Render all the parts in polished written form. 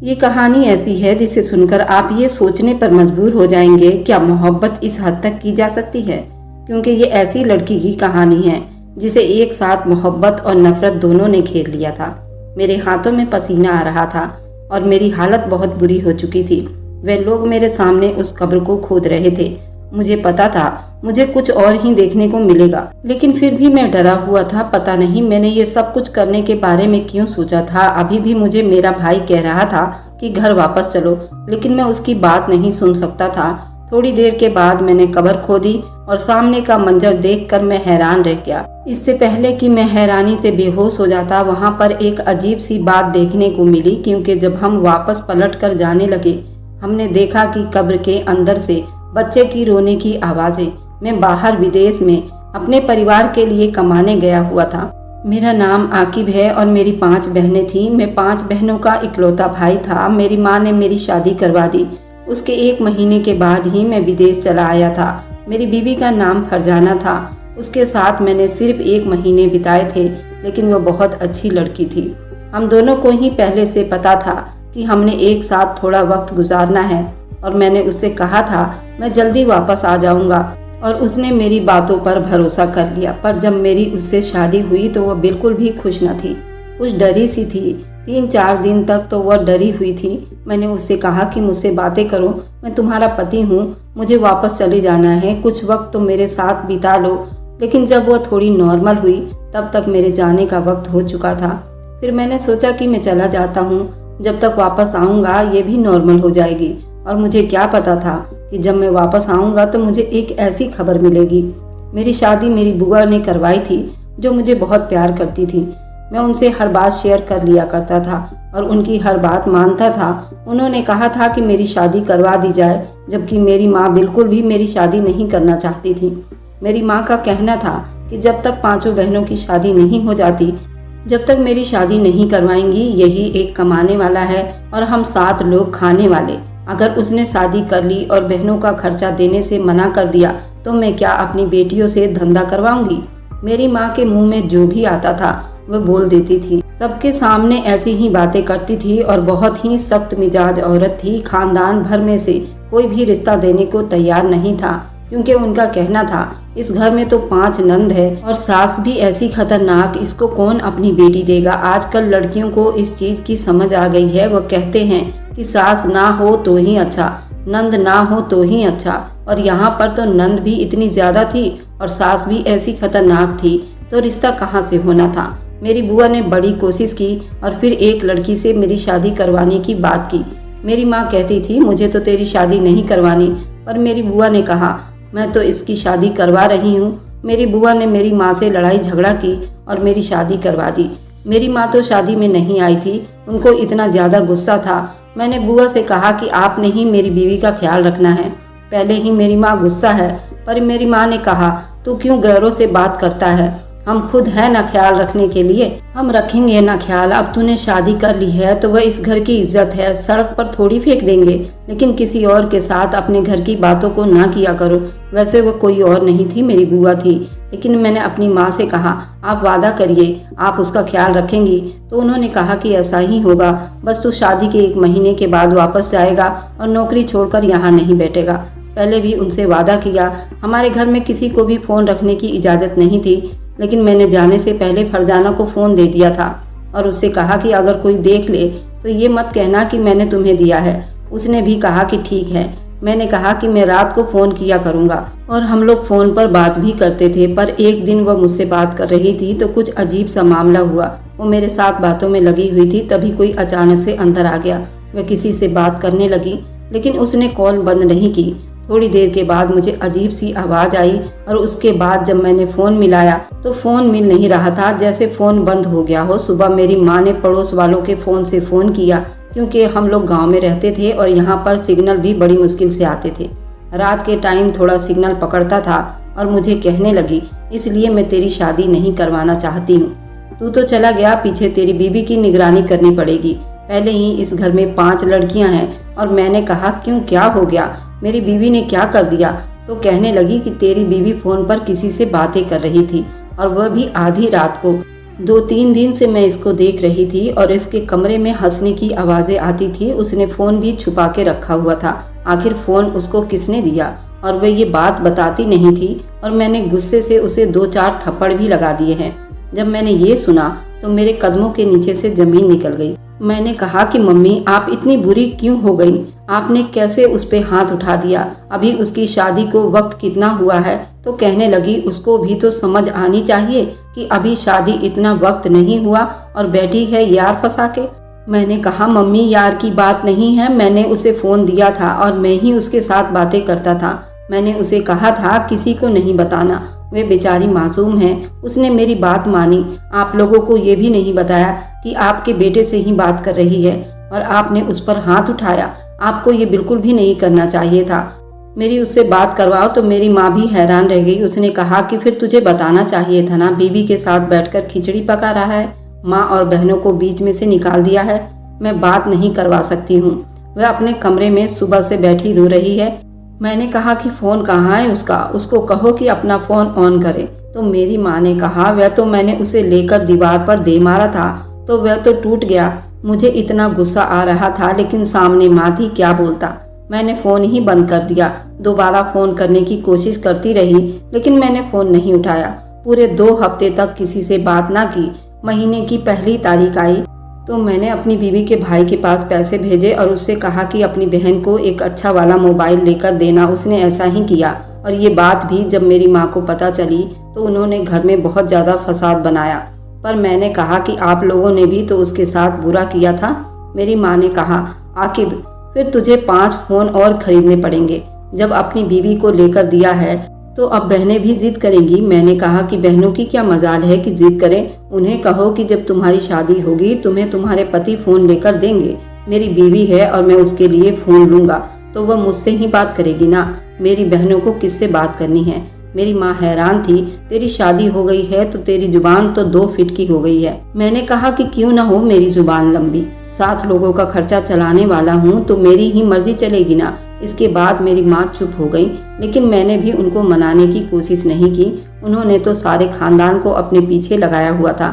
ये कहानी ऐसी है जिसे सुनकर आप ये सोचने पर मजबूर हो जाएंगे, क्या मोहब्बत इस हद तक की जा सकती है। क्योंकि ये ऐसी लड़की की कहानी है जिसे एक साथ मोहब्बत और नफरत दोनों ने घेर लिया था। मेरे हाथों में पसीना आ रहा था और मेरी हालत बहुत बुरी हो चुकी थी। वे लोग मेरे सामने उस कब्र को खोद रहे थे। मुझे पता था मुझे कुछ और ही देखने को मिलेगा, लेकिन फिर भी मैं डरा हुआ था। पता नहीं मैंने ये सब कुछ करने के बारे में क्यों सोचा था। अभी भी मुझे मेरा भाई कह रहा था कि घर वापस चलो, लेकिन मैं उसकी बात नहीं सुन सकता था। थोड़ी देर के बाद मैंने कब्र खोदी और सामने का मंजर देखकर मैं हैरान रह गया। इससे पहले कि मैं हैरानी से बेहोश हो जाता, वहाँ पर एक अजीब सी बात देखने को मिली। क्योंकि जब हम वापस पलट कर जाने लगे, हमने देखा कि कब्र के अंदर से बच्चे की रोने की आवाजें। मैं बाहर विदेश में अपने परिवार के लिए कमाने गया हुआ था। मेरा नाम आकिब है और मेरी 5 बहनें थीं। मैं 5 बहनों का इकलौता भाई था। मेरी माँ ने मेरी शादी करवा दी। उसके 1 महीने के बाद ही मैं विदेश चला आया था। मेरी बीवी का नाम फरजाना था। उसके साथ मैंने सिर्फ 1 महीने बिताए थे, लेकिन वह बहुत अच्छी लड़की थी। हम दोनों को ही पहले से पता था कि हमने एक साथ थोड़ा वक्त गुजारना है और मैंने उससे कहा था मैं जल्दी वापस आ जाऊंगा और उसने मेरी बातों पर भरोसा कर लिया। पर जब मेरी उससे शादी हुई तो वह बिल्कुल भी खुश न थी, कुछ डरी सी थी। 3-4 दिन तक तो वह डरी हुई थी। मैंने उससे कहा कि मुझसे बातें करो, मैं तुम्हारा पति हूँ, मुझे वापस चले जाना है, कुछ वक्त तो मेरे साथ बिता लो। लेकिन जब वह थोड़ी नॉर्मल हुई तब तक मेरे जाने का वक्त हो चुका था। फिर मैंने सोचा कि मैं चला जाता हूँ, जब तक वापस आऊँगा ये भी नॉर्मल हो जाएगी। और मुझे क्या पता था कि जब मैं वापस आऊँगा तो मुझे एक ऐसी खबर मिलेगी। मेरी शादी मेरी बुआ ने करवाई थी, जो मुझे बहुत प्यार करती थी। मैं उनसे हर बात शेयर कर लिया करता था और उनकी हर बात मानता था। उन्होंने कहा था कि मेरी शादी करवा दी जाए, जबकि मेरी माँ बिल्कुल भी मेरी शादी नहीं करना चाहती थी। मेरी माँ का कहना था कि जब तक 5 बहनों की शादी नहीं हो जाती, जब तक मेरी शादी नहीं करवाएंगी, यही एक कमाने वाला है और हम 7 लोग खाने वाले। अगर उसने शादी कर ली और बहनों का खर्चा देने से मना कर दिया तो मैं क्या अपनी बेटियों से धंधा करवाऊंगी। मेरी माँ के मुंह में जो भी आता था वह बोल देती थी। सबके सामने ऐसी ही बातें करती थी और बहुत ही सख्त मिजाज औरत थी। खानदान भर में से कोई भी रिश्ता देने को तैयार नहीं था, क्योंकि उनका कहना था इस घर में तो 5 नंद है और सास भी ऐसी खतरनाक, इसको कौन अपनी बेटी देगा। आजकल लड़कियों को इस चीज की समझ आ गई है। वह कहते हैं कि सास ना हो तो ही अच्छा, नंद ना हो तो ही अच्छा। और यहाँ पर तो नंद भी इतनी ज्यादा थी और सास भी ऐसी खतरनाक थी, तो रिश्ता कहाँ से होना था। मेरी बुआ ने बड़ी कोशिश की और फिर एक लड़की से मेरी शादी करवाने की बात की। मेरी माँ कहती थी मुझे तो तेरी शादी नहीं करवानी, पर मेरी बुआ ने कहा मैं तो इसकी शादी करवा रही हूँ। मेरी बुआ ने मेरी माँ से लड़ाई झगड़ा की और मेरी शादी करवा दी। मेरी माँ तो शादी में नहीं आई थी, उनको इतना ज़्यादा गुस्सा था। मैंने बुआ से कहा कि आपने ही मेरी बीवी का ख्याल रखना है। पहले ही मेरी माँ गुस्सा है, पर मेरी माँ ने कहा तू क्यों गैरों से बात करता है, हम खुद हैं ना ख्याल रखने के लिए, हम रखेंगे ना ख्याल। अब तूने शादी कर ली है तो वह इस घर की इज्जत है, सड़क पर थोड़ी फेंक देंगे। लेकिन किसी और के साथ अपने घर की बातों को ना किया करो। वैसे वो कोई और नहीं थी, मेरी बुआ थी। लेकिन मैंने अपनी माँ से कहा आप वादा करिए आप उसका ख्याल रखेंगी। तो उन्होंने कहा कि ऐसा ही होगा, बस तू शादी के 1 महीने के बाद वापस जाएगा और नौकरी छोड़कर यहाँ नहीं बैठेगा। पहले भी उनसे वादा किया। हमारे घर में किसी को भी फ़ोन रखने की इजाज़त नहीं थी, लेकिन मैंने जाने से पहले फरजाना को फ़ोन दे दिया था और उससे कहा कि अगर कोई देख ले तो ये मत कहना कि मैंने तुम्हें दिया है। उसने भी कहा कि ठीक है। मैंने कहा कि मैं रात को फ़ोन किया करूँगा और हम लोग फ़ोन पर बात भी करते थे। पर एक दिन वह मुझसे बात कर रही थी तो कुछ अजीब सा मामला हुआ। वो मेरे साथ बातों में लगी हुई थी, तभी कोई अचानक से अंदर आ गया। वह किसी से बात करने लगी, लेकिन उसने कॉल बंद नहीं की। थोड़ी देर के बाद मुझे अजीब सी आवाज़ आई और उसके बाद जब मैंने फ़ोन मिलाया तो फ़ोन मिल नहीं रहा था, जैसे फ़ोन बंद हो गया हो। सुबह मेरी माँ ने पड़ोस वालों के फ़ोन से फ़ोन किया, क्योंकि हम लोग गांव में रहते थे और यहाँ पर सिग्नल भी बड़ी मुश्किल से आते थे। रात के टाइम थोड़ा सिग्नल पकड़ता था और मुझे कहने लगी इसलिए मैं तेरी शादी नहीं करवाना चाहती हूँ। तू तो चला गया, पीछे तेरी बीवी की निगरानी करनी पड़ेगी। पहले ही इस घर में 5 लड़कियाँ हैं। और मैंने कहा क्यों, क्या हो गया, मेरी बीवी ने क्या कर दिया। तो कहने लगी कि तेरी बीवी फ़ोन पर किसी से बातें कर रही थी और वह भी आधी रात को। 2-3 दिन से मैं इसको देख रही थी और इसके कमरे में हंसने की आवाज़ें आती थी। उसने फ़ोन भी छुपा के रखा हुआ था। आखिर फ़ोन उसको किसने दिया? और वह ये बात बताती नहीं थी और मैंने गुस्से से उसे 2-4 थप्पड़ भी लगा दिए हैं। जब मैंने ये सुना तो मेरे कदमों के नीचे से ज़मीन निकल गई। मैंने कहा कि मम्मी, आप इतनी बुरी क्यों हो गई? आपने कैसे उस पे हाथ उठा दिया? अभी उसकी शादी को वक्त कितना हुआ है? तो कहने लगी, उसको भी तो समझ आनी चाहिए कि अभी शादी इतना वक्त नहीं हुआ और बैठी है यार फंसा के। मैंने कहा, मम्मी यार की बात नहीं है, मैंने उसे फ़ोन दिया था और मैं ही उसके साथ बातें करता था। मैंने उसे कहा था किसी को नहीं बताना। वे बेचारी मासूम है, उसने मेरी बात मानी। आप लोगों को ये भी नहीं बताया कि आपके बेटे से ही बात कर रही है और आपने उस पर हाथ उठाया। आपको ये बिल्कुल भी नहीं करना चाहिए था। मेरी उससे बात करवाओ तो मेरी माँ भी हैरान रह गई। उसने कहा कि फिर तुझे बताना चाहिए था ना, बीवी के साथ बैठकर खिचड़ी पका रहा है, माँ और बहनों को बीच में से निकाल दिया है। मैं बात नहीं करवा सकती हूँ। वह अपने कमरे में सुबह से बैठी रो रही है। मैंने कहा कि फ़ोन कहाँ है उसका, उसको कहो कि अपना फ़ोन ऑन करे। तो मेरी माँ ने कहा, वह तो मैंने उसे लेकर दीवार पर दे मारा था तो वह तो टूट गया। मुझे इतना गुस्सा आ रहा था लेकिन सामने माँ थी, क्या बोलता। मैंने फ़ोन ही बंद कर दिया। दोबारा फ़ोन करने की कोशिश करती रही लेकिन मैंने फ़ोन नहीं उठाया। पूरे 2 हफ्ते तक किसी से बात ना की। महीने की पहली तारीख आई तो मैंने अपनी बीवी के भाई के पास पैसे भेजे और उससे कहा कि अपनी बहन को एक अच्छा वाला मोबाइल लेकर देना। उसने ऐसा ही किया और ये बात भी जब मेरी माँ को पता चली तो उन्होंने घर में बहुत ज़्यादा फसाद बनाया। पर मैंने कहा कि आप लोगों ने भी तो उसके साथ बुरा किया था। मेरी माँ ने कहा, आकिब फिर तुझे 5 फ़ोन और खरीदने पड़ेंगे। जब अपनी बीवी को लेकर दिया है तो अब बहनें भी जिद करेंगी। मैंने कहा कि बहनों की क्या मजाल है कि जिद करें। उन्हें कहो कि जब तुम्हारी शादी होगी तुम्हें तुम्हारे पति फ़ोन लेकर देंगे। मेरी बीवी है और मैं उसके लिए फ़ोन लूँगा तो वह मुझसे ही बात करेगी ना। मेरी बहनों को किससे बात करनी है? मेरी माँ हैरान थी। तेरी शादी हो गई है तो तेरी जुबान तो 2 फीट की हो गई है। मैंने कहा कि क्यों ना हो मेरी जुबान लंबी, 7 लोगों का खर्चा चलाने वाला हूँ तो मेरी ही मर्जी चलेगी ना। इसके बाद मेरी माँ चुप हो गई लेकिन मैंने भी उनको मनाने की कोशिश नहीं की। उन्होंने तो सारे खानदान को अपने पीछे लगाया हुआ था।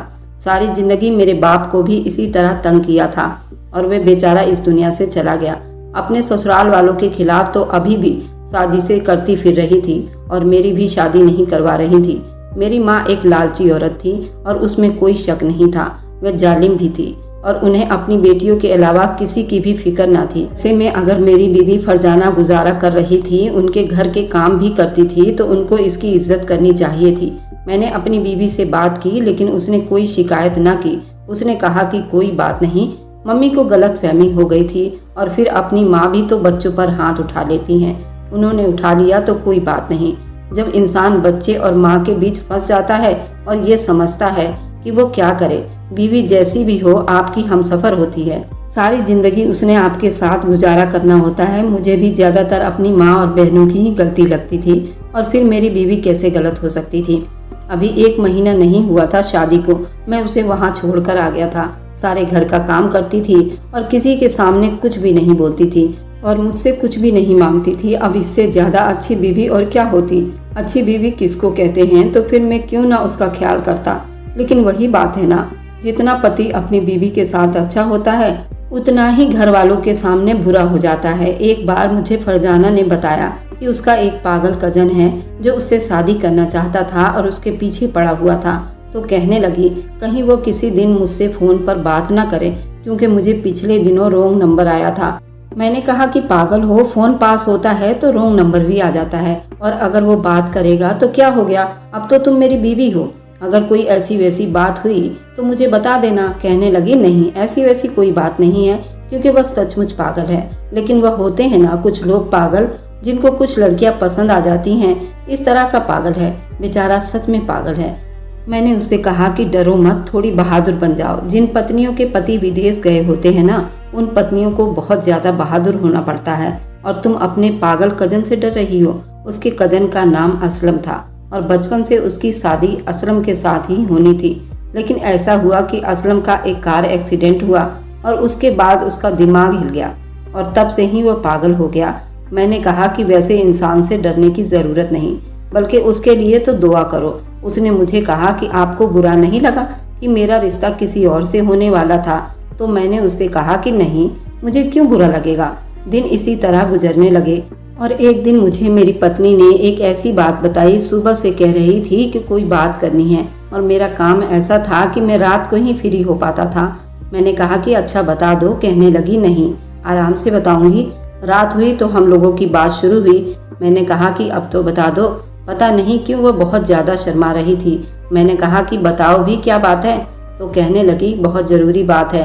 सारी जिंदगी मेरे बाप को भी इसी तरह तंग किया था और वह बेचारा इस दुनिया से चला गया। अपने ससुराल वालों के खिलाफ तो अभी भी साजिशें करती फिर रही थी और मेरी भी शादी नहीं करवा रही थी। मेरी माँ एक लालची औरत थी और उसमें कोई शक नहीं था। वह जालिम भी थी और उन्हें अपनी बेटियों के अलावा किसी की भी फिक्र न थी। ऐसे में अगर मेरी बीवी फरजाना गुजारा कर रही थी, उनके घर के काम भी करती थी तो उनको इसकी इज्जत करनी चाहिए थी। मैंने अपनी बीवी से बात की लेकिन उसने कोई शिकायत न की। उसने कहा कि कोई बात नहीं, मम्मी को गलतफहमी हो गई थी और फिर अपनी माँ भी तो बच्चों पर हाथ उठा लेती हैं। उन्होंने उठा लिया तो कोई बात नहीं। जब इंसान बच्चे और माँ के बीच फंस जाता है और ये समझता है कि वो क्या करे, बीवी जैसी भी हो आपकी हमसफर होती है। सारी जिंदगी उसने आपके साथ गुजारा करना होता है। मुझे भी ज्यादातर अपनी माँ और बहनों की ही गलती लगती थी और फिर मेरी बीवी कैसे गलत हो सकती थी। अभी 1 महीना नहीं हुआ था शादी को, मैं उसे वहाँ छोड़कर आ गया था। सारे घर का काम करती थी और किसी के सामने कुछ भी नहीं बोलती थी और मुझसे कुछ भी नहीं मांगती थी। अब इससे ज्यादा अच्छी बीवी और क्या होती। अच्छी बीवी किसको कहते हैं, तो फिर मैं क्यों ना उसका ख्याल करता। लेकिन वही बात है ना, जितना पति अपनी बीवी के साथ अच्छा होता है उतना ही घर वालों के सामने बुरा हो जाता है। एक बार मुझे फरजाना ने बताया कि उसका एक पागल कजन है जो उससे शादी करना चाहता था और उसके पीछे पड़ा हुआ था। तो कहने लगी कहीं वो किसी दिन मुझसे फ़ोन पर बात ना करे क्योंकि मुझे पिछले दिनों रॉन्ग नंबर आया था। मैंने कहा कि पागल हो, फ़ोन पास होता है तो रॉन्ग नंबर भी आ जाता है और अगर वो बात करेगा तो क्या हो गया, अब तो तुम मेरी बीवी हो। अगर कोई ऐसी वैसी बात हुई तो मुझे बता देना। कहने लगी नहीं, ऐसी वैसी कोई बात नहीं है क्योंकि वह सचमुच पागल है। लेकिन वह होते हैं ना कुछ लोग पागल जिनको कुछ लड़कियां पसंद आ जाती हैं, इस तरह का पागल है। बेचारा सच में पागल है। मैंने उससे कहा कि डरो मत, थोड़ी बहादुर बन जाओ। जिन पत्नियों के पति विदेश गए होते हैं ना, उन पत्नियों को बहुत ज्यादा बहादुर होना पड़ता है। और तुम अपने पागल कजन से डर रही हो। उसके कजन का नाम असलम था और बचपन से उसकी शादी असलम के साथ ही होनी थी। लेकिन ऐसा हुआ कि असलम का एक कार एक्सीडेंट हुआ और उसके बाद उसका दिमाग हिल गया और तब से ही वो पागल हो गया। मैंने कहा कि वैसे इंसान से डरने की ज़रूरत नहीं, बल्कि उसके लिए तो दुआ करो। उसने मुझे कहा कि आपको बुरा नहीं लगा कि मेरा रिश्ता किसी और से होने वाला था तो मैंने उससे कहा कि नहीं, मुझे क्यों बुरा लगेगा। दिन इसी तरह गुजरने लगे और एक दिन मुझे मेरी पत्नी ने एक ऐसी बात बताई। सुबह से कह रही थी कि कोई बात करनी है और मेरा काम ऐसा था कि मैं रात को ही फ्री हो पाता था। मैंने कहा कि अच्छा बता दो। कहने लगी नहीं, आराम से बताऊंगी। रात हुई तो हम लोगों की बात शुरू हुई। मैंने कहा कि अब तो बता दो। पता नहीं क्यों वह बहुत ज़्यादा शर्मा रही थी। मैंने कहा कि बताओ भी, क्या बात है। तो कहने लगी बहुत ज़रूरी बात है,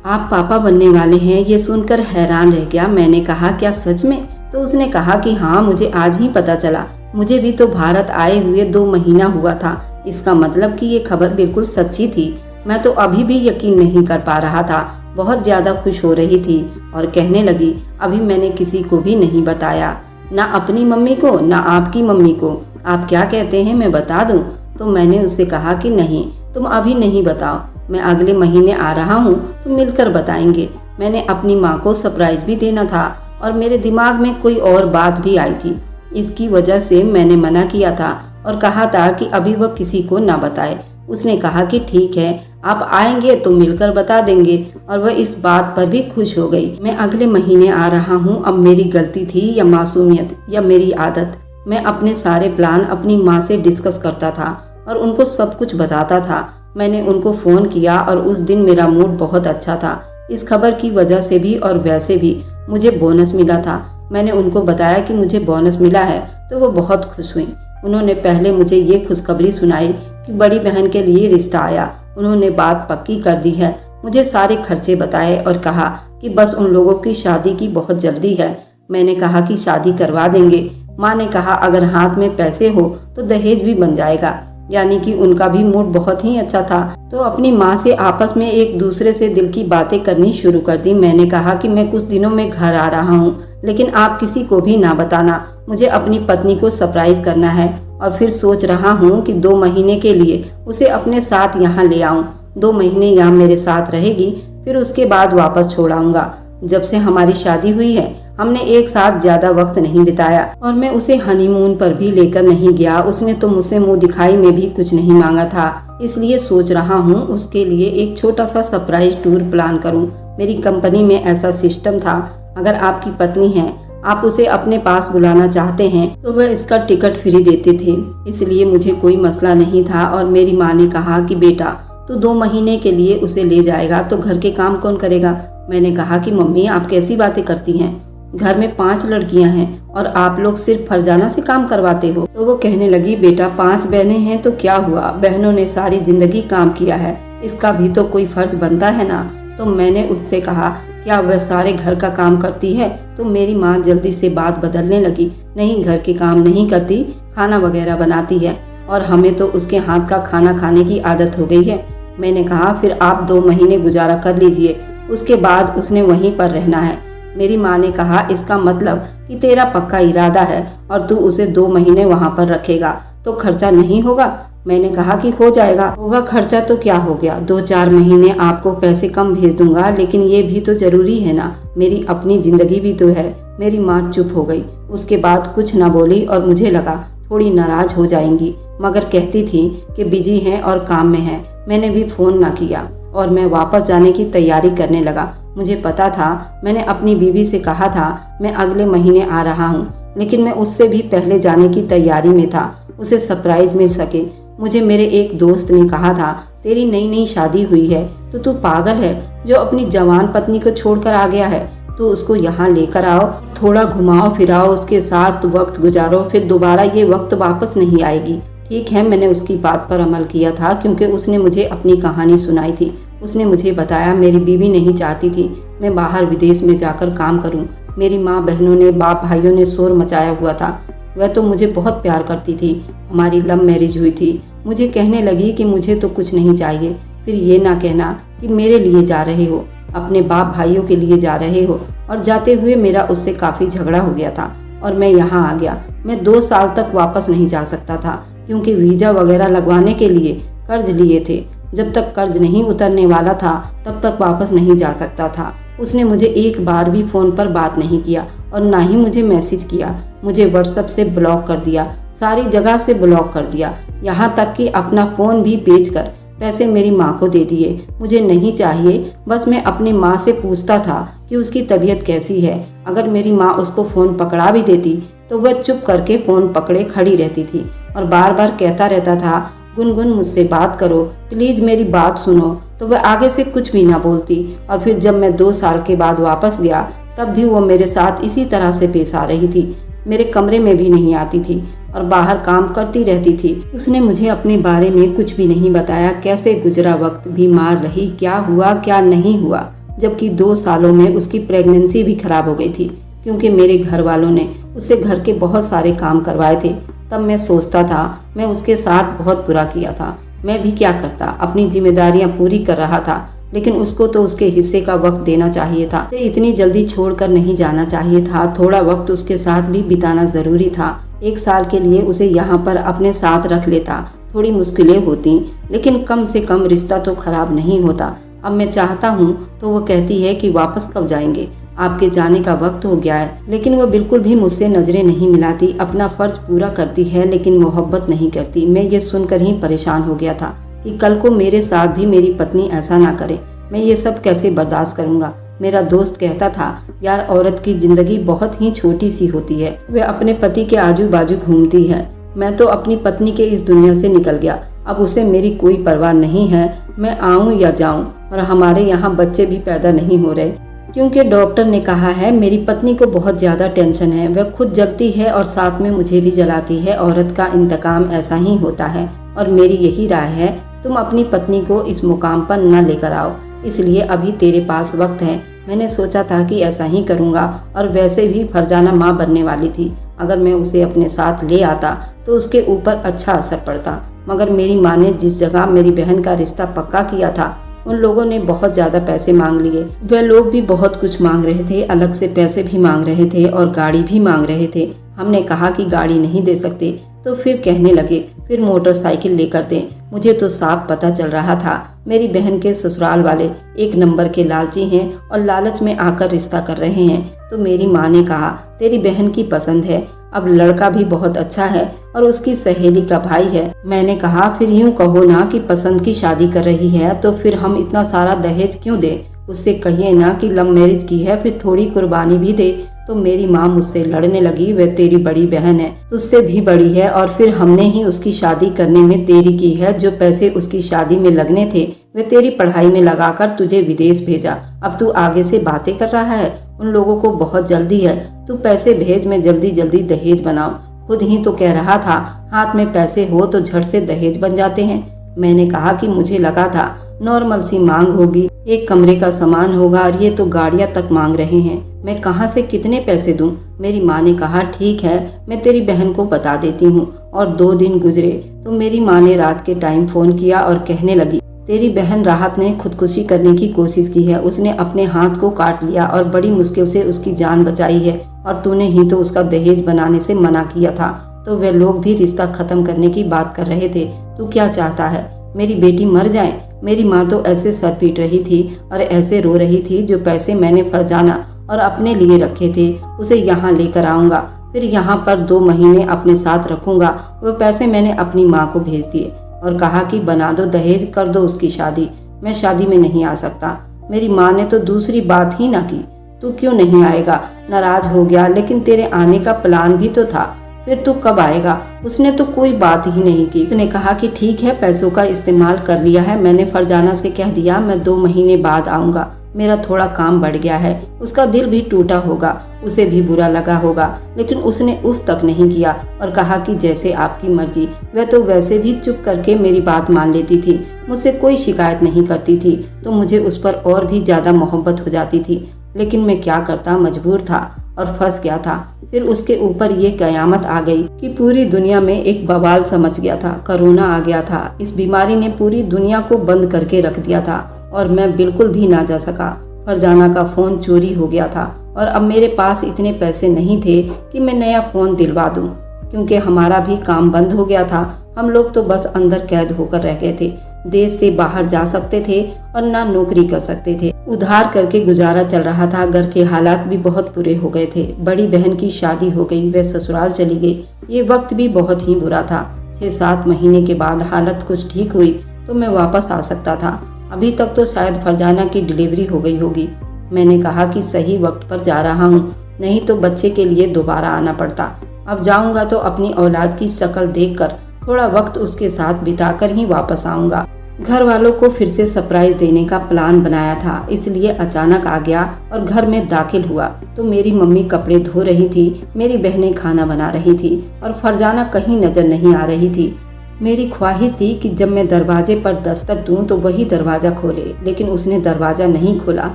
आप पापा बनने वाले हैं। ये सुनकर हैरान रह गया। मैंने कहा क्या सच में? तो उसने कहा कि हाँ, मुझे आज ही पता चला। मुझे भी तो भारत आए हुए 2 महीना हुआ था। इसका मतलब कि ये खबर बिल्कुल सच्ची थी। मैं तो अभी भी यकीन नहीं कर पा रहा था। बहुत ज़्यादा खुश हो रही थी और कहने लगी अभी मैंने किसी को भी नहीं बताया, ना अपनी मम्मी को ना आपकी मम्मी को। आप क्या कहते हैं, मैं बता दूं? तो मैंने उससे कहा कि नहीं, तुम अभी नहीं बताओ, मैं अगले महीने आ रहा हूँ तो मिलकर बताएंगे। मैंने अपनी माँ को सरप्राइज भी देना था और मेरे दिमाग में कोई और बात भी आई थी। इसकी वजह से मैंने मना किया था और कहा था कि अभी वह किसी को ना बताए। उसने कहा कि ठीक है, आप आएंगे तो मिलकर बता देंगे और वह इस बात पर भी खुश हो गई। मैं अगले महीने आ रहा हूँ। अब मेरी गलती थी या मासूमियत या मेरी आदत, मैं अपने सारे प्लान अपनी माँ से डिस्कस करता था और उनको सब कुछ बताता था। मैंने उनको फ़ोन किया और उस दिन मेरा मूड बहुत अच्छा था। इस खबर की वजह से भी और वैसे भी मुझे बोनस मिला था। मैंने उनको बताया कि मुझे बोनस मिला है तो वो बहुत खुश हुई। उन्होंने पहले मुझे ये खुशखबरी सुनाई कि बड़ी बहन के लिए रिश्ता आया। उन्होंने बात पक्की कर दी है। मुझे सारे खर्चे बताए और कहा कि बस उन लोगों की शादी की बहुत जल्दी है। मैंने कहा कि शादी करवा देंगे। माँ ने कहा अगर हाथ में पैसे हो तो दहेज भी बन जाएगा। यानी कि उनका भी मूड बहुत ही अच्छा था। तो अपनी माँ से आपस में एक दूसरे से दिल की बातें करनी शुरू कर दी। मैंने कहा कि मैं कुछ दिनों में घर आ रहा हूँ, लेकिन आप किसी को भी ना बताना। मुझे अपनी पत्नी को सरप्राइज करना है और फिर सोच रहा हूँ कि 2 महीने के लिए उसे अपने साथ यहाँ ले आऊँ। 2 महीने यहाँ मेरे साथ रहेगी, फिर उसके बाद वापस छोड़ आऊँगा। जब से हमारी शादी हुई है हमने एक साथ ज्यादा वक्त नहीं बिताया और मैं उसे हनीमून पर भी लेकर नहीं गया। उसने तो मुझसे मुंह दिखाई में भी कुछ नहीं मांगा था। इसलिए सोच रहा हूँ उसके लिए एक छोटा सा सरप्राइज टूर प्लान करूँ। मेरी कंपनी में ऐसा सिस्टम था, अगर आपकी पत्नी है आप उसे अपने पास बुलाना चाहते हैं तो वह इसका टिकट फ्री देते थे। इसलिए मुझे कोई मसला नहीं था। और मेरी माँ ने कहा कि बेटा तू 2 महीने के लिए उसे ले जाएगा तो घर के काम कौन करेगा। मैंने कहा कि मम्मी आप कैसी बातें करती हैं, घर में 5 लड़कियां हैं और आप लोग सिर्फ फरजाना से काम करवाते हो। तो वो कहने लगी बेटा 5 बहनें हैं तो क्या हुआ, बहनों ने सारी जिंदगी काम किया है, इसका भी तो कोई फर्ज बनता है ना। तो मैंने उससे कहा क्या वह सारे घर का काम करती है। तो मेरी माँ जल्दी से बात बदलने लगी, नहीं घर के काम नहीं करती, खाना वगैरह बनाती है और हमें तो उसके हाथ का खाना खाने की आदत हो गई है। मैंने कहा फिर आप 2 महीने गुजारा कर लीजिए, उसके बाद उसने वहीं पर रहना है। मेरी माँ ने कहा इसका मतलब कि तेरा पक्का इरादा है और तू उसे 2 महीने वहाँ पर रखेगा तो खर्चा नहीं होगा। मैंने कहा कि हो जाएगा। होगा खर्चा तो क्या हो गया, 2-4 महीने आपको पैसे कम भेज दूंगा, लेकिन ये भी तो जरूरी है ना, मेरी अपनी जिंदगी भी तो है। मेरी माँ चुप हो गई, उसके बाद कुछ ना बोली और मुझे लगा थोड़ी नाराज हो जाएंगी, मगर कहती थी कि बिजी हैं और काम में हैं। मैंने भी फोन ना किया और मैं वापस जाने की तैयारी करने लगा। मुझे पता था, मैंने अपनी बीवी से कहा था मैं अगले महीने आ रहा हूँ, लेकिन मैं उससे भी पहले जाने की तैयारी में था, उसे सरप्राइज मिल सके। मुझे मेरे एक दोस्त ने कहा था तेरी नई नई शादी हुई है तो तू पागल है जो अपनी जवान पत्नी को छोड़कर आ गया है, तो उसको यहाँ लेकर आओ, थोड़ा घुमाओ फिराओ, उसके साथ वक्त गुजारो, फिर दोबारा ये वक्त वापस नहीं आएगी। ठीक है, मैंने उसकी बात पर अमल किया था क्योंकि उसने मुझे अपनी कहानी सुनाई थी। उसने मुझे बताया मेरी बीवी नहीं चाहती थी मैं बाहर विदेश में जाकर काम करूं। मेरी माँ बहनों ने बाप भाइयों ने शोर मचाया हुआ था। वह तो मुझे बहुत प्यार करती थी, हमारी लव मैरिज हुई थी। मुझे कहने लगी कि मुझे तो कुछ नहीं चाहिए। फिर ये ना कहना कि मेरे लिए जा रहे हो, अपने बाप भाइयों के लिए जा रहे हो। और जाते हुए मेरा उससे काफ़ी झगड़ा हो गया था और मैं यहाँ आ गया। मैं 2 साल तक वापस नहीं जा सकता था क्योंकि वीज़ा वगैरह लगवाने के लिए कर्ज लिए थे। जब तक कर्ज नहीं उतरने वाला था तब तक वापस नहीं जा सकता था। उसने मुझे एक बार भी फ़ोन पर बात नहीं किया और ना ही मुझे मैसेज किया। मुझे व्हाट्सएप से ब्लॉक कर दिया, सारी जगह से ब्लॉक कर दिया, यहाँ तक कि अपना फ़ोन भी बेचकर पैसे मेरी माँ को दे दिए। मुझे नहीं चाहिए, बस मैं अपनी माँ से पूछता था कि उसकी तबीयत कैसी है। अगर मेरी माँ उसको फ़ोन पकड़ा भी देती तो वह चुप करके फ़ोन पकड़े खड़ी रहती थी और बार बार कहता रहता था, गुनगुन मुझसे बात करो, प्लीज़ मेरी बात सुनो। तो वह आगे से कुछ भी ना बोलती। और फिर जब मैं 2 साल के बाद वापस गया तब भी वो मेरे साथ इसी तरह से पेश आ रही थी। मेरे कमरे में भी नहीं आती थी और बाहर काम करती रहती थी। उसने मुझे अपने बारे में कुछ भी नहीं बताया, कैसे गुजरा वक्त, बीमार रही, क्या हुआ क्या नहीं हुआ। जबकि 2 सालों में उसकी प्रेगनेंसी भी खराब हो गई थी क्योंकि मेरे घर वालों ने उससे घर के बहुत सारे काम करवाए थे। तब मैं सोचता था मैं उसके साथ बहुत बुरा किया था। मैं भी क्या करता, अपनी जिम्मेदारियां पूरी कर रहा था, लेकिन उसको तो उसके हिस्से का वक्त देना चाहिए था। उसे इतनी जल्दी छोड़कर नहीं जाना चाहिए था। थोड़ा वक्त उसके साथ भी बिताना जरूरी था। 1 साल के लिए उसे यहाँ पर अपने साथ रख लेता। थोड़ी मुश्किलें होती, लेकिन कम से कम रिश्ता तो खराब नहीं होता। अब मैं चाहता हूँ तो वो कहती है कि वापस कब जाएंगे, आपके जाने का वक्त हो गया है। लेकिन वो बिल्कुल भी मुझसे नजरें नहीं मिलाती। अपना फर्ज पूरा करती है लेकिन मोहब्बत नहीं करती। मैं ये सुनकर ही परेशान हो गया था कि कल को मेरे साथ भी मेरी पत्नी ऐसा ना करे। मैं ये सब कैसे बर्दाश्त करूँगा। मेरा दोस्त कहता था, यार औरत की जिंदगी बहुत ही छोटी सी होती है, वह अपने पति के आजू बाजू घूमती है। मैं तो अपनी पत्नी के इस दुनिया से निकल गया। अब उसे मेरी कोई परवाह नहीं है, मैं आऊँ या जाऊँ। और हमारे यहाँ बच्चे भी पैदा नहीं हो रहे क्योंकि डॉक्टर ने कहा है मेरी पत्नी को बहुत ज़्यादा टेंशन है। वह खुद जलती है और साथ में मुझे भी जलाती है। औरत का इंतकाम ऐसा ही होता है और मेरी यही राय है, तुम अपनी पत्नी को इस मुकाम पर न लेकर आओ। इसलिए अभी तेरे पास वक्त है। मैंने सोचा था कि ऐसा ही करूँगा और वैसे भी फरजाना माँ बनने वाली थी। अगर मैं उसे अपने साथ ले आता तो उसके ऊपर अच्छा असर पड़ता। मगर मेरी माँ ने जिस जगह मेरी बहन का रिश्ता पक्का किया था उन लोगों ने बहुत ज़्यादा पैसे मांग लिए। वह लोग भी बहुत कुछ मांग रहे थे, अलग से पैसे भी मांग रहे थे और गाड़ी भी मांग रहे थे। हमने कहा कि गाड़ी नहीं दे सकते तो फिर कहने लगे फिर मोटरसाइकिल लेकर दें। मुझे तो साफ पता चल रहा था मेरी बहन के ससुराल वाले 1 नंबर के लालची हैं और लालच में आकर रिश्ता कर रहे हैं। तो मेरी माँ ने कहा तेरी बहन की पसंद है, अब लड़का भी बहुत अच्छा है और उसकी सहेली का भाई है। मैंने कहा फिर यूं कहो ना कि पसंद की शादी कर रही है तो फिर हम इतना सारा दहेज क्यों दें। उससे कहिए ना कि लव मैरिज की है, फिर थोड़ी कुर्बानी भी दे। तो मेरी माँ मुझसे लड़ने लगी, वह तेरी बड़ी बहन है, तुझसे भी बड़ी है और फिर हमने ही उसकी शादी करने में देरी की है। जो पैसे उसकी शादी में लगने थे वे तेरी पढ़ाई में लगाकर तुझे विदेश भेजा। अब तू आगे से बातें कर रहा है। उन लोगों को बहुत जल्दी है, तू पैसे भेज, मैं जल्दी जल्दी दहेज बनाऊं। खुद ही तो कह रहा था हाथ में पैसे हो तो झट से दहेज बन जाते हैं। मैंने कहा कि मुझे लगा था नॉर्मल सी मांग होगी, 1 कमरे का सामान होगा और ये तो गाड़ियां तक मांग रहे हैं। मैं कहाँ से कितने पैसे दूं? मेरी माँ ने कहा ठीक है मैं तेरी बहन को बता देती हूँ। और 2 दिन गुजरे तो मेरी माँ ने रात के टाइम फोन किया और कहने लगी तेरी बहन राहत ने खुदकुशी करने की कोशिश की है। उसने अपने हाथ को काट लिया और बड़ी मुश्किल से उसकी जान बचाई है और तूने ही तो उसका दहेज बनाने से मना किया था। तो वे लोग भी रिश्ता खत्म करने की बात कर रहे थे। तू क्या चाहता है, मेरी बेटी मर जाए? मेरी माँ तो ऐसे सर पीट रही थी और ऐसे रो रही थी। जो पैसे मैंने फरजाना और अपने लिए रखे थे उसे यहाँ लेकर आऊँगा, फिर यहाँ पर 2 महीने अपने साथ रखूँगा। वो पैसे मैंने अपनी माँ को भेज दिए और कहा कि बना दो दहेज, कर दो उसकी शादी। मैं शादी में नहीं आ सकता। मेरी माँ ने तो दूसरी बात ही ना की। तू क्यों नहीं आएगा? नाराज हो गया, लेकिन तेरे आने का प्लान भी तो था। फिर तू कब आएगा? उसने तो कोई बात ही नहीं की। उसने कहा कि ठीक है पैसों का इस्तेमाल कर लिया है, मैंने फरजाना से कह दिया मैं 2 महीने बाद आऊँगा। मेरा थोड़ा काम बढ़ गया है। उसका दिल भी टूटा होगा, उसे भी बुरा लगा होगा, लेकिन उसने उफ तक नहीं किया और कहा कि जैसे आपकी मर्जी। वह तो वैसे भी चुप करके मेरी बात मान लेती थी, मुझसे कोई शिकायत नहीं करती थी, तो मुझे उस पर और भी ज्यादा मोहब्बत हो जाती थी। लेकिन मैं क्या करता, मजबूर था और फंस गया था। फिर उसके ऊपर ये कयामत आ गई कि पूरी दुनिया में एक बवाल समझ गया था। कोरोना आ गया था। इस बीमारी ने पूरी दुनिया को बंद करके रख दिया था और मैं बिल्कुल भी ना जा सका। फरजाना का फोन चोरी हो गया था और अब मेरे पास इतने पैसे नहीं थे कि मैं नया फोन दिलवा दूं, क्योंकि हमारा भी काम बंद हो गया था। हम लोग तो बस अंदर कैद होकर रह गए थे। देश से बाहर जा सकते थे और ना नौकरी कर सकते थे। उधार करके गुजारा चल रहा था। घर के हालात भी बहुत बुरे हो गए थे। बड़ी बहन की शादी हो गई, वह ससुराल चली गई। ये वक्त भी बहुत ही बुरा था। 6-7 महीने के बाद हालत कुछ ठीक हुई तो मैं वापस आ सकता था। अभी तक तो शायद फरजाना की डिलीवरी हो गई होगी। मैंने कहा कि सही वक्त पर जा रहा हूँ, नहीं तो बच्चे के लिए दोबारा आना पड़ता। अब जाऊँगा तो अपनी औलाद की शक्ल देखकर थोड़ा वक्त उसके साथ बिताकर ही वापस आऊँगा। घर वालों को फिर से सरप्राइज देने का प्लान बनाया था, इसलिए अचानक आ गया और घर में दाखिल हुआ तो मेरी मम्मी कपड़े धो रही थी, मेरी बहनें खाना बना रही थी और फरजाना कहीं नजर नहीं आ रही थी। मेरी ख्वाहिश थी कि जब मैं दरवाजे पर दस्तक दूं तो वही दरवाजा खोले, लेकिन उसने दरवाजा नहीं खोला।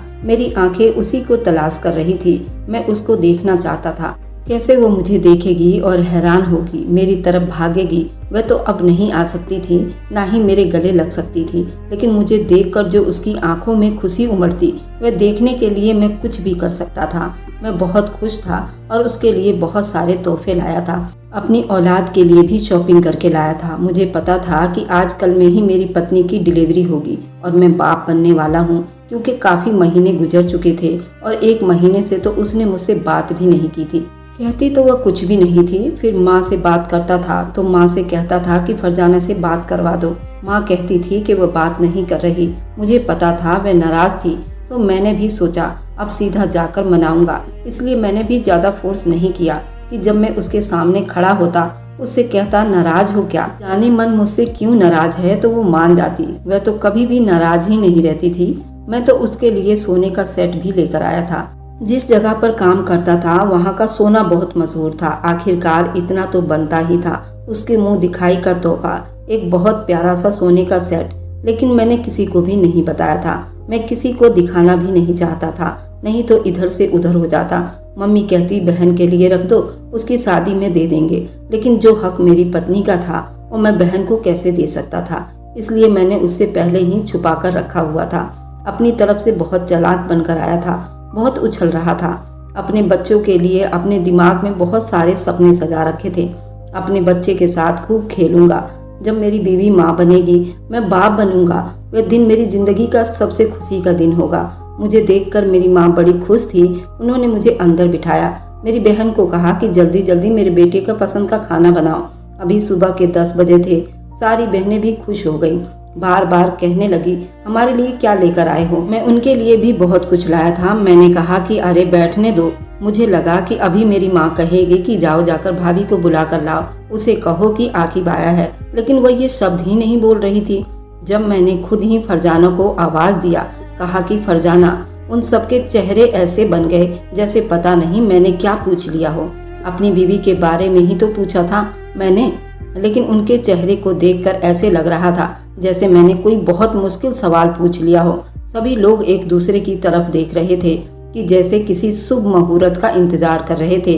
मेरी आंखें उसी को तलाश कर रही थी। मैं उसको देखना चाहता था, कैसे वो मुझे देखेगी और हैरान होगी, मेरी तरफ भागेगी। वह तो अब नहीं आ सकती थी, ना ही मेरे गले लग सकती थी, लेकिन मुझे देखकर जो उसकी आंखों में खुशी उमड़ती, वह देखने के लिए मैं कुछ भी कर सकता था। मैं बहुत खुश था और उसके लिए बहुत सारे तोहफे लाया था। अपनी औलाद के लिए भी शॉपिंग करके लाया था। मुझे पता था कि आज कल में ही मेरी पत्नी की डिलीवरी होगी और मैं बाप बनने वाला हूँ, क्योंकि काफ़ी महीने गुजर चुके थे और 1 महीने से तो उसने मुझसे बात भी नहीं की थी। कहती तो वह कुछ भी नहीं थी। फिर माँ से बात करता था तो माँ से कहता था कि फरजाना से बात करवा दो। माँ कहती थी कि वह बात नहीं कर रही। मुझे पता था वह नाराज़ थी, तो मैंने भी सोचा अब सीधा जाकर मनाऊंगा। इसलिए मैंने भी ज़्यादा फोर्स नहीं किया कि जब मैं उसके सामने खड़ा होता उससे कहता नाराज हो क्या, जाने मन मुझसे क्यों नाराज है, तो वो मान जाती। वह तो कभी भी नाराज ही नहीं रहती थी। मैं तो उसके लिए सोने का सेट भी लेकर आया था। जिस जगह पर काम करता था वहाँ का सोना बहुत मशहूर था। आखिरकार इतना तो बनता ही था। उसके मुंह दिखाई का तोहफा, एक बहुत प्यारा सा सोने का सेट। लेकिन मैंने किसी को भी नहीं बताया था। मैं किसी को दिखाना भी नहीं चाहता था, नहीं तो इधर से उधर हो जाता। मम्मी कहती बहन के लिए रख दो, उसकी शादी में दे देंगे। लेकिन जो हक मेरी पत्नी का था वो मैं बहन को कैसे दे सकता था। इसलिए मैंने उससे पहले ही छुपा कर रखा हुआ था। अपनी तरफ से बहुत चालाक बनकर आया था, बहुत उछल रहा था। अपने बच्चों के लिए अपने दिमाग में बहुत सारे सपने सजा रखे थे। अपने बच्चे के साथ खूब खेलूंगा। जब मेरी बीवी माँ बनेगी, मैं बाप बनूंगा, वह दिन मेरी जिंदगी का सबसे खुशी का दिन होगा। मुझे देखकर मेरी माँ बड़ी खुश थी। उन्होंने मुझे अंदर बिठाया। मेरी बहन को कहा कि जल्दी जल्दी मेरे बेटे का पसंद का खाना बनाओ। अभी सुबह के 10 बजे थे। सारी बहनें भी खुश हो गई। बार बार कहने लगी हमारे लिए क्या लेकर आए हो। मैं उनके लिए भी बहुत कुछ लाया था। मैंने कहा कि अरे बैठने दो। मुझे लगा कि अभी मेरी माँ कहेगी कि जाओ जाकर भाभी को बुला कर लाओ, उसे कहो कि आकिब आया है, लेकिन वह ये शब्द ही नहीं बोल रही थी। जब मैंने खुद ही फरजाना को आवाज दिया, कहा कि फरजाना, उन सबके चेहरे ऐसे बन गए जैसे पता नहीं मैंने क्या पूछ लिया हो। अपनी बीवी के बारे में ही तो पूछा था मैंने, लेकिन उनके चेहरे को देखकर ऐसे लग रहा था जैसे मैंने कोई बहुत मुश्किल सवाल पूछ लिया हो। सभी लोग एक दूसरे की तरफ देख रहे थे कि जैसे किसी शुभ मुहूर्त का इंतजार कर रहे थे।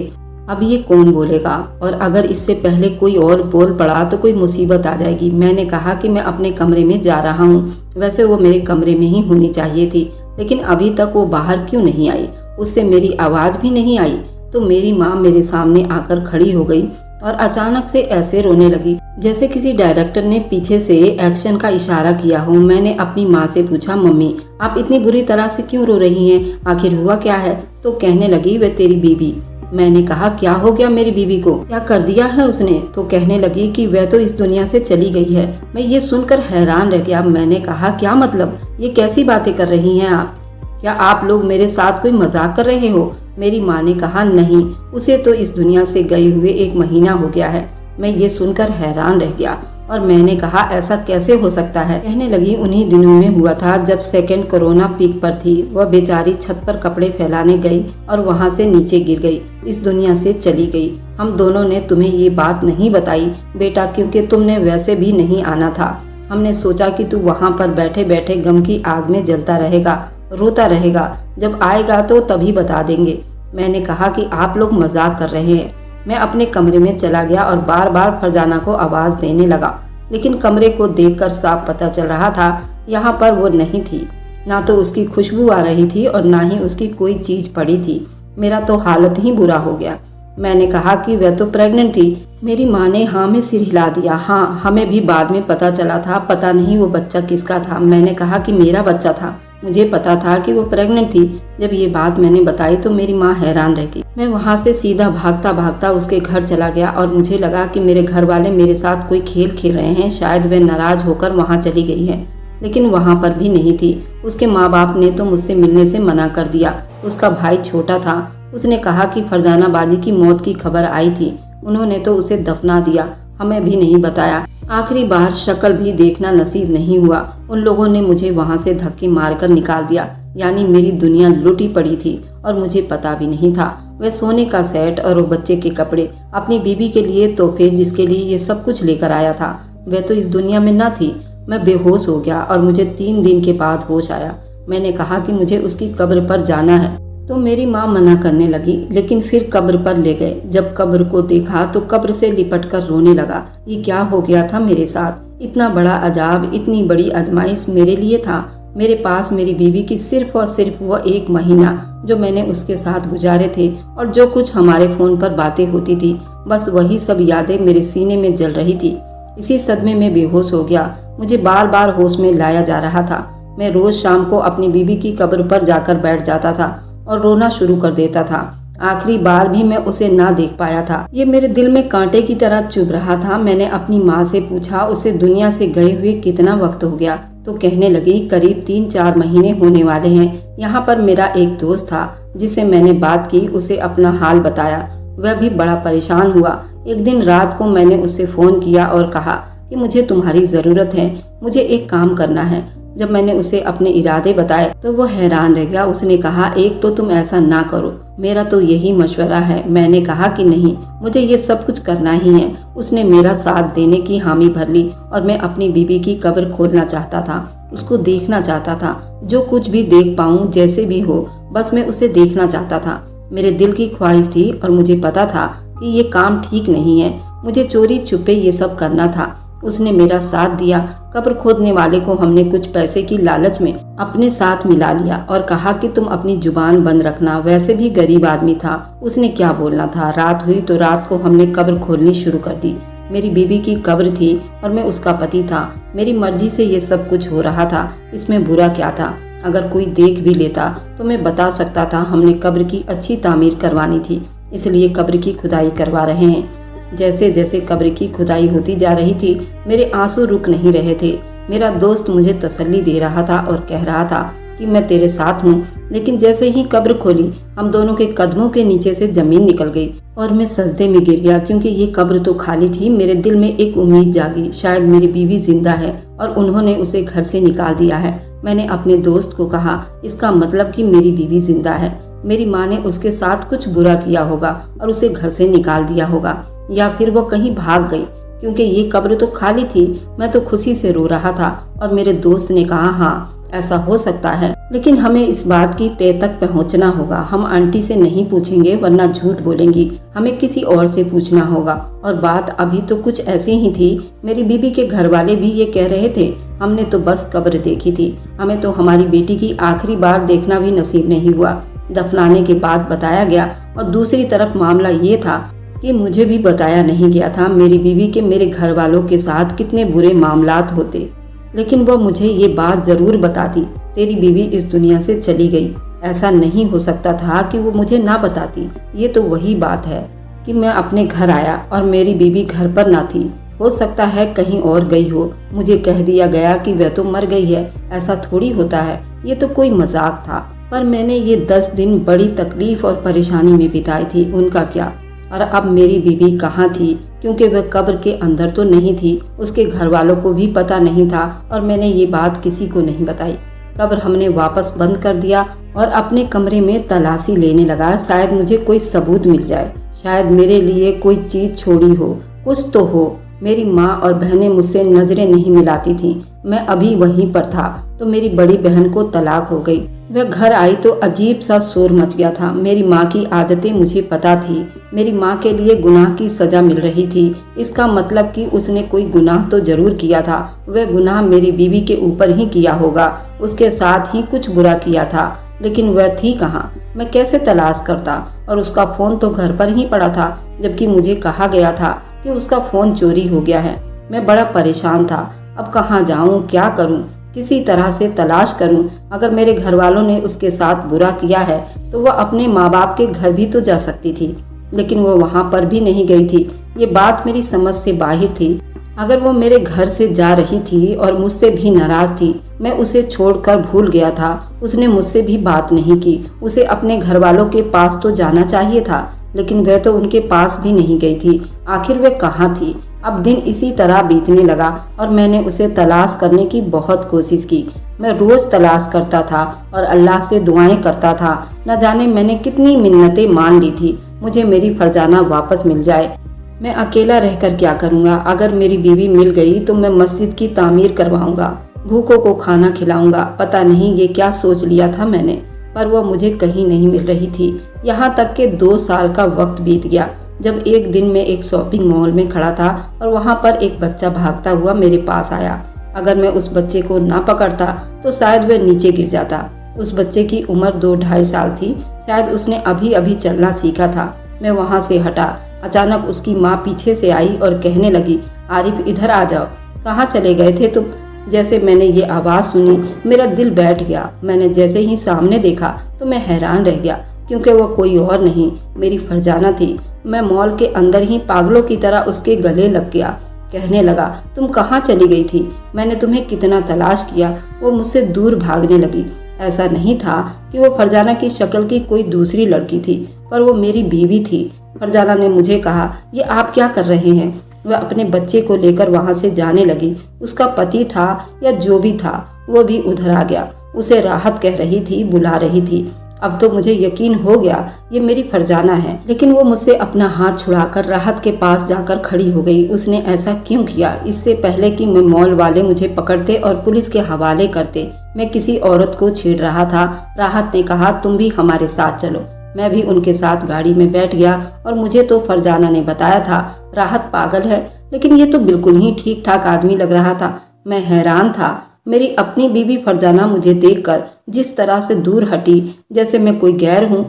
अब ये कौन बोलेगा, और अगर इससे पहले कोई और बोल पड़ा तो कोई मुसीबत आ जाएगी। मैंने कहा कि मैं अपने कमरे में जा रहा हूँ। वैसे वो मेरे कमरे में ही होनी चाहिए थी, लेकिन अभी तक वो बाहर क्यों नहीं आई, उससे मेरी आवाज भी नहीं आई। तो मेरी माँ मेरे सामने आकर खड़ी हो गई और अचानक से ऐसे रोने लगी जैसे किसी डायरेक्टर ने पीछे से एक्शन का इशारा किया हो। मैंने अपनी माँ से पूछा, मम्मी आप इतनी बुरी तरह से क्यों रो रही हैं, आखिर हुआ क्या है? तो कहने लगी वह तेरी बीवी। मैंने कहा क्या हो गया मेरी बीवी को, क्या कर दिया है उसने? तो कहने लगी कि वह तो इस दुनिया से चली गई है। मैं ये सुनकर हैरान रह गया। मैंने कहा क्या मतलब, ये कैसी बातें कर रही हैं आप? क्या आप लोग मेरे साथ कोई मजाक कर रहे हो? मेरी माँ ने कहा नहीं, उसे तो इस दुनिया से गए हुए 1 महीना हो गया है। मैं ये सुनकर हैरान रह गया और मैंने कहा ऐसा कैसे हो सकता है? कहने लगी उन्हीं दिनों में हुआ था जब सेकंड कोरोना पीक पर थी। वह बेचारी छत पर कपड़े फैलाने गई और वहाँ से नीचे गिर गई, इस दुनिया से चली गई। हम दोनों ने तुम्हें ये बात नहीं बताई बेटा, क्योंकि तुमने वैसे भी नहीं आना था। हमने सोचा कि तू वहाँ पर बैठे बैठे गम की आग में जलता रहेगा, रोता रहेगा, जब आएगा तो तभी बता देंगे। मैंने कहा कि आप लोग मजाक कर रहे हैं। मैं अपने कमरे में चला गया और बार बार फरजाना को आवाज देने लगा, लेकिन कमरे को देखकर साफ पता चल रहा था यहाँ पर वो नहीं थी। ना तो उसकी खुशबू आ रही थी और ना ही उसकी कोई चीज पड़ी थी। मेरा तो हालत ही बुरा हो गया। मैंने कहा कि वह तो प्रेग्नेंट थी। मेरी माँ ने हाँ में सिर हिला दिया। हाँ, हमें भी बाद में पता चला था, पता नहीं वो बच्चा किसका था। मैंने कहा कि मेरा बच्चा था। मुझे पता था कि वो प्रेग्नेंट थी। जब ये बात मैंने बताई तो मेरी माँ हैरान रह गई। मैं वहाँ से सीधा भागता भागता उसके घर चला गया और मुझे लगा कि मेरे घर वाले मेरे साथ कोई खेल खेल रहे हैं, शायद वे नाराज होकर वहाँ चली गई है। लेकिन वहाँ पर भी नहीं थी। उसके माँ बाप ने तो मुझसे मिलने से मना कर दिया। उसका भाई छोटा था, उसने कहा कि फरजाना बाजी की मौत की खबर आई थी, उन्होंने तो उसे दफना दिया, हमें भी नहीं बताया। आखिरी बार शक्ल भी देखना नसीब नहीं हुआ। उन लोगों ने मुझे वहाँ से धक्के मारकर निकाल दिया, यानी मेरी दुनिया लुटी पड़ी थी और मुझे पता भी नहीं था। वह सोने का सेट और वो बच्चे के कपड़े, अपनी बीबी के लिए तोहफे, जिसके लिए ये सब कुछ लेकर आया था, वह तो इस दुनिया में न थी। मैं बेहोश हो गया और मुझे 3 दिन के बाद होश आया। मैंने कहा कि मुझे उसकी कब्र पर जाना है तो मेरी माँ मना करने लगी, लेकिन फिर कब्र पर ले गए। जब कब्र को देखा तो कब्र से लिपटकर रोने लगा। ये क्या हो गया था मेरे साथ? इतना बड़ा अजाब, इतनी बड़ी आजमाइश मेरे लिए था। मेरे पास मेरी बीवी की सिर्फ और सिर्फ वो 1 महीना जो मैंने उसके साथ गुजारे थे और जो कुछ हमारे फोन पर बातें होती थी, बस वही सब यादें मेरे सीने में जल रही थी। इसी सदमे में बेहोश हो गया। मुझे बार बार होश में लाया जा रहा था। मैं रोज शाम को अपनी बीवी की कब्र पर जाकर बैठ जाता था और रोना शुरू कर देता था। आखिरी बार भी मैं उसे ना देख पाया था। ये मेरे दिल में कांटे की तरह चुभ रहा था। मैंने अपनी माँ से पूछा उसे दुनिया से गए हुए कितना वक्त हो गया, तो कहने लगी करीब 3-4 महीने होने वाले हैं। यहाँ पर मेरा एक दोस्त था जिससे मैंने बात की, उसे अपना हाल बताया। वह भी बड़ा परेशान हुआ। एक दिन रात को मैंने उससे फोन किया और कहा कि मुझे तुम्हारी जरूरत है, मुझे एक काम करना है। जब मैंने उसे अपने इरादे बताए तो वो हैरान रह गया। उसने कहा एक तो तुम ऐसा ना करो, मेरा तो यही मशवरा है। मैंने कहा कि नहीं, मुझे ये सब कुछ करना ही है। उसने मेरा साथ देने की हामी भर ली और मैं अपनी बीबी की कब्र खोलना चाहता था, उसको देखना चाहता था। जो कुछ भी देख पाऊँ, जैसे भी हो, बस मैं उसे देखना चाहता था। मेरे दिल की ख्वाहिश थी और मुझे पता था कि ये काम ठीक नहीं है। मुझे चोरी छुपे ये सब करना था। उसने मेरा साथ दिया। कब्र खोदने वाले को हमने कुछ पैसे की लालच में अपने साथ मिला लिया और कहा कि तुम अपनी जुबान बंद रखना, वैसे भी गरीब आदमी था, उसने क्या बोलना था। रात हुई तो रात को हमने कब्र खोदनी शुरू कर दी। मेरी बीबी की कब्र थी और मैं उसका पति था। मेरी मर्जी से ये सब कुछ हो रहा था, इसमें बुरा क्या था? अगर कोई देख भी लेता तो मैं बता सकता था हमने कब्र की अच्छी तामीर करवानी थी, इसलिए कब्र की खुदाई करवा रहे हैं। जैसे जैसे कब्र की खुदाई होती जा रही थी, मेरे आंसू रुक नहीं रहे थे। मेरा दोस्त मुझे तसल्ली दे रहा था और कह रहा था कि मैं तेरे साथ हूँ। लेकिन जैसे ही कब्र खोली, हम दोनों के कदमों के नीचे से जमीन निकल गई और मैं सजदे में गिर गया, क्योंकि ये कब्र तो खाली थी। मेरे दिल में एक उम्मीद जागी, शायद मेरी बीवी जिंदा है और उन्होंने उसे घर से निकाल दिया है। मैंने अपने दोस्त को कहा, इसका मतलब कि मेरी बीवी जिंदा है। मेरी माँ ने उसके साथ कुछ बुरा किया होगा और उसे घर से निकाल दिया होगा, या फिर वो कहीं भाग गई, क्योंकि ये कब्र तो खाली थी। मैं तो खुशी से रो रहा था और मेरे दोस्त ने कहा, हाँ ऐसा हो सकता है, लेकिन हमें इस बात की तय तक पहुंचना होगा। हम आंटी से नहीं पूछेंगे वरना झूठ बोलेंगी, हमें किसी और से पूछना होगा। और बात अभी तो कुछ ऐसी ही थी। मेरी बीबी के घर वाले भी ये कह रहे थे, हमने तो बस कब्र देखी थी, हमें तो हमारी बेटी की आखिरी बार देखना भी नसीब नहीं हुआ। दफनाने के बाद बताया गया। और दूसरी तरफ मामला ये था कि मुझे भी बताया नहीं गया था मेरी बीवी के मेरे घर वालों के साथ कितने बुरे मामलात होते, लेकिन वो मुझे ये बात जरूर बताती, तेरी बीवी इस दुनिया से चली गई। ऐसा नहीं हो सकता था कि वो मुझे ना बताती। ये तो वही बात है कि मैं अपने घर आया और मेरी बीवी घर पर ना थी। हो सकता है कहीं और गई हो। मुझे कह दिया गया कि वह तो मर गई है। ऐसा थोड़ी होता है, ये तो कोई मजाक था। पर मैंने ये 10 दिन बड़ी तकलीफ और परेशानी में बिताई थी, उनका क्या? और अब मेरी बीवी कहाँ थी? क्योंकि वह कब्र के अंदर तो नहीं थी। उसके घर वालों को भी पता नहीं था और मैंने ये बात किसी को नहीं बताई। कब्र हमने वापस बंद कर दिया और अपने कमरे में तलाशी लेने लगा, शायद मुझे कोई सबूत मिल जाए, शायद मेरे लिए कोई चीज छोड़ी हो, कुछ तो हो। मेरी माँ और बहनें मुझसे नजरें नहीं मिलाती थीं। मैं अभी वहीं पर था तो मेरी बड़ी बहन को तलाक हो गई। वह घर आई तो अजीब सा शोर मच गया था। मेरी माँ की आदतें मुझे पता थी। मेरी माँ के लिए गुनाह की सजा मिल रही थी। इसका मतलब कि उसने कोई गुनाह तो जरूर किया था। वह गुनाह मेरी बीवी के ऊपर ही किया होगा, उसके साथ ही कुछ बुरा किया था। लेकिन वह थी कहाँ? मैं कैसे तलाश करता? और उसका फोन तो घर पर ही पड़ा था, जबकि मुझे कहा गया था कि उसका फोन चोरी हो गया है। मैं बड़ा परेशान था। अब कहाँ जाऊँ, क्या करूँ? किसी तरह से तलाश करूं। अगर मेरे घर वालों ने उसके साथ बुरा किया है तो वह अपने माँ बाप के घर भी तो जा सकती थी, लेकिन वो वहाँ पर भी नहीं गई थी। ये बात मेरी समझ से बाहर थी। अगर वो मेरे घर से जा रही थी और मुझसे भी नाराज थी, मैं उसे छोड़कर भूल गया था। उसने मुझसे भी बात नहीं की। उसे अपने घर वालों के पास तो जाना चाहिए था, लेकिन वह तो उनके पास भी नहीं गई थी। आखिर वह कहाँ थी? अब दिन इसी तरह बीतने लगा और मैंने उसे तलाश करने की बहुत कोशिश की। मैं रोज तलाश करता था और अल्लाह से दुआएं करता था। न जाने मैंने कितनी मिन्नतें मान ली थी, मुझे मेरी फरजाना वापस मिल जाए। मैं अकेला रहकर क्या करूँगा? अगर मेरी बीवी मिल गई तो मैं मस्जिद की तामीर करवाऊंगा, भूखों को खाना खिलाऊंगा। पता नहीं ये क्या सोच लिया था मैंने, पर वह मुझे कहीं नहीं मिल रही थी। यहाँ तक कि 2 साल का वक्त बीत गया जब एक दिन मैं एक शॉपिंग मॉल में खड़ा था और वहाँ पर एक बच्चा भागता हुआ मेरे पास आया। अगर मैं उस बच्चे को ना पकड़ता तो शायद वह नीचे गिर जाता। उस बच्चे की उम्र 2-2.5 साल थी। शायद उसने अभी अभी चलना सीखा था। मैं वहाँ से हटा। अचानक उसकी माँ पीछे से आई और कहने लगी, आरिफ इधर आ जाओ, कहाँ चले गए थे तुम? जैसे मैंने ये आवाज़ सुनी मेरा दिल बैठ गया। मैंने जैसे ही सामने देखा तो मैं हैरान रह गया, क्योंकि वह कोई और नहीं, मेरी फरजाना थी। मैं मॉल के अंदर ही पागलों की तरह उसके गले लग गया। कहने लगा, तुम कहाँ चली गई थी? मैंने तुम्हें कितना तलाश किया। वो मुझसे दूर भागने लगी। ऐसा नहीं था कि वो फरजाना की शक्ल की कोई दूसरी लड़की थी, पर वो मेरी बीवी थी। फरजाना ने मुझे कहा, ये आप क्या कर रहे हैं? वह अपने बच्चे को लेकर वहाँ से जाने लगी। उसका पति था या जो भी था वो भी उधर आ गया। उसे राहत कह रही थी, बुला रही थी। अब तो मुझे यकीन हो गया ये मेरी फरजाना है, लेकिन वो मुझसे अपना हाथ छुड़ाकर राहत के पास जाकर खड़ी हो गई। उसने ऐसा क्यों किया? इससे पहले कि मैं मॉल वाले मुझे पकड़ते और पुलिस के हवाले करते, मैं किसी औरत को छेड़ रहा था। राहत ने कहा, तुम भी हमारे साथ चलो। मैं भी उनके साथ गाड़ी में बैठ गया और मुझे तो फरजाना ने बताया था राहत पागल है, लेकिन ये तो बिल्कुल ही ठीक ठाक आदमी लग रहा था। मैं हैरान था। मेरी अपनी बीवी फरजाना मुझे देखकर जिस तरह से दूर हटी, जैसे मैं कोई गैर हूँ,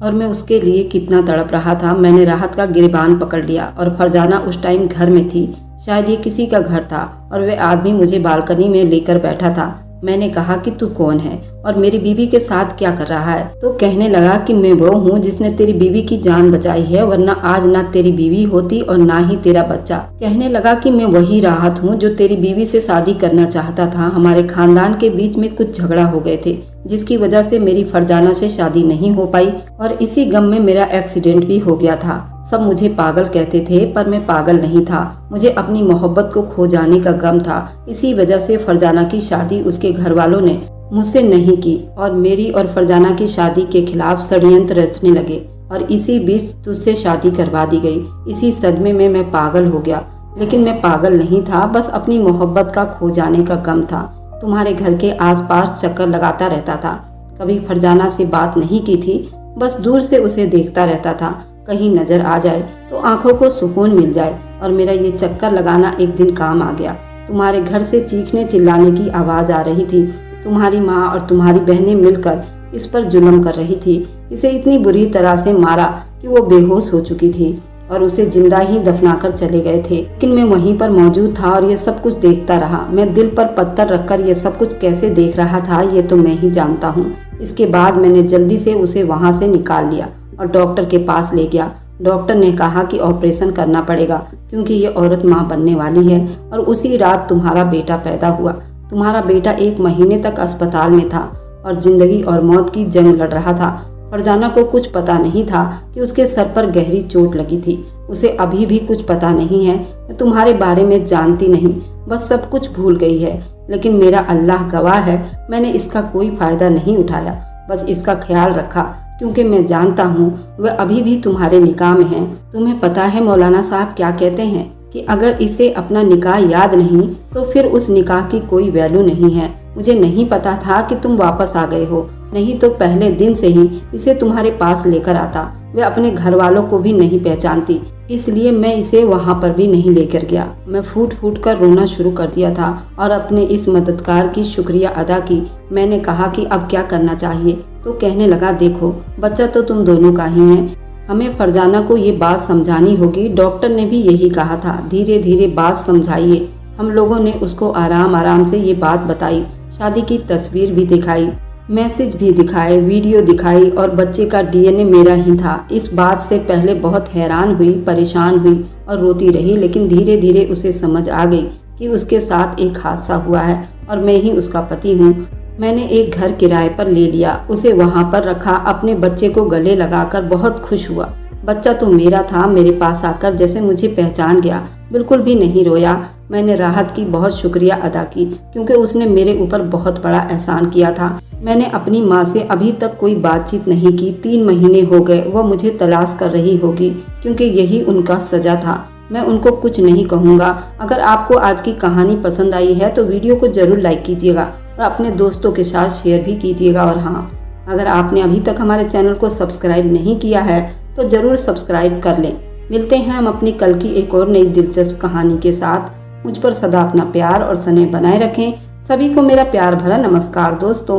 और मैं उसके लिए कितना तड़प रहा था। मैंने राहत का गिरबान पकड़ लिया और फरजाना उस टाइम घर में थी। शायद ये किसी का घर था और वह आदमी मुझे बालकनी में लेकर बैठा था। मैंने कहा कि तू कौन है और मेरी बीवी के साथ क्या कर रहा है? तो कहने लगा कि मैं वो हूँ जिसने तेरी बीवी की जान बचाई है, वरना आज ना तेरी बीवी होती और ना ही तेरा बच्चा। कहने लगा कि मैं वही राहत हूँ जो तेरी बीवी से शादी करना चाहता था। हमारे खानदान के बीच में कुछ झगड़ा हो गए थे, जिसकी वजह से मेरी फरजाना से शादी नहीं हो पाई और इसी गम में मेरा एक्सीडेंट भी हो गया था। सब मुझे पागल कहते थे, पर मैं पागल नहीं था। मुझे अपनी मोहब्बत को खो जाने का गम था। इसी वजह से फरजाना की शादी उसके घर वालों ने मुझसे नहीं की और मेरी और फरजाना की शादी के खिलाफ षड्यंत्र रचने लगे और इसी बीच तुझसे शादी करवा दी गई। इसी सदमे में मैं पागल हो गया, लेकिन मैं पागल नहीं था, बस अपनी मोहब्बत का खो जाने का गम था। तुम्हारे घर के आसपास चक्कर लगाता रहता था। कभी फरजाना से बात नहीं की थी, बस दूर से उसे देखता रहता था। कहीं नजर आ जाए तो आंखों को सुकून मिल जाए, और मेरा ये चक्कर लगाना एक दिन काम आ गया। तुम्हारे घर से चीखने चिल्लाने की आवाज आ रही थी। तुम्हारी माँ और तुम्हारी बहनें मिलकर इस पर जुल्म कर रही थी। इसे इतनी बुरी तरह से मारा कि वो बेहोश हो चुकी थी और उसे जिंदा ही दफनाकर चले गए थे। लेकिन मैं वहीं पर मौजूद था और ये सब कुछ देखता रहा। मैं दिल पर पत्थर रखकर ये सब कुछ कैसे देख रहा था ये तो मैं ही जानता हूँ। इसके बाद मैंने जल्दी से उसे वहाँ से निकाल लिया और डॉक्टर के पास ले गया। डॉक्टर ने कहा कि ऑपरेशन करना पड़ेगा क्योंकि ये औरत माँ बनने वाली है। और उसी रात तुम्हारा बेटा पैदा हुआ। तुम्हारा बेटा 1 महीने तक अस्पताल में था और जिंदगी और मौत की जंग लड़ रहा था। फरजाना को कुछ पता नहीं था कि उसके सर पर गहरी चोट लगी थी। उसे अभी भी कुछ पता नहीं है। मैं तुम्हारे बारे में जानती नहीं, बस सब कुछ भूल गई है। लेकिन मेरा अल्लाह गवाह है, मैंने इसका कोई फायदा नहीं उठाया, बस इसका ख्याल रखा, क्योंकि मैं जानता हूँ वह अभी भी तुम्हारे निकाह में है। तुम्हें पता है मौलाना साहब क्या कहते हैं कि अगर इसे अपना निकाह याद नहीं तो फिर उस निकाह की कोई वैल्यू नहीं है। मुझे नहीं पता था कि तुम वापस आ गए हो, नहीं तो पहले दिन से ही इसे तुम्हारे पास लेकर आता। वह अपने घर वालों को भी नहीं पहचानती, इसलिए मैं इसे वहाँ पर भी नहीं लेकर गया। मैं फूट फूट कर रोना शुरू कर दिया था और अपने इस मददगार की शुक्रिया अदा की। मैंने कहा कि अब क्या करना चाहिए, तो कहने लगा, देखो बच्चा तो तुम दोनों का ही है, हमें फरजाना को ये बात समझानी होगी। डॉक्टर ने भी यही कहा था, धीरे धीरे बात समझाइए। हम लोगों ने उसको आराम आराम से ये बात बताई शादी की तस्वीर भी दिखाई, मैसेज भी दिखाए, वीडियो दिखाई और बच्चे का डीएनए मेरा ही था। इस बात से पहले बहुत हैरान हुई, परेशान हुई और रोती रही, लेकिन धीरे धीरे उसे समझ आ गई कि उसके साथ एक हादसा हुआ है और मैं ही उसका पति हूँ। मैंने एक घर किराए पर ले लिया, उसे वहाँ पर रखा, अपने बच्चे को गले लगाकर बहुत खुश हुआ। बच्चा तो मेरा था, मेरे पास आकर जैसे मुझे पहचान गया, बिल्कुल भी नहीं रोया। मैंने राहत की बहुत शुक्रिया अदा की क्योंकि उसने मेरे ऊपर बहुत बड़ा एहसान किया था। मैंने अपनी माँ से अभी तक कोई बातचीत नहीं की। 3 महीने हो गए, वह मुझे तलाश कर रही होगी क्योंकि यही उनका सजा था। मैं उनको कुछ नहीं कहूँगा। अगर आपको आज की कहानी पसंद आई है तो वीडियो को जरूर लाइक कीजिएगा और अपने दोस्तों के साथ शेयर भी कीजिएगा। और हाँ, अगर आपने अभी तक हमारे चैनल को सब्सक्राइब नहीं किया है तो जरूर सब्सक्राइब कर लें। मिलते हैं हम अपनी कल की एक और नई दिलचस्प कहानी के साथ। मुझ पर सदा अपना प्यार और स्नेह बनाए रखें। सभी को मेरा प्यार भरा नमस्कार दोस्तों।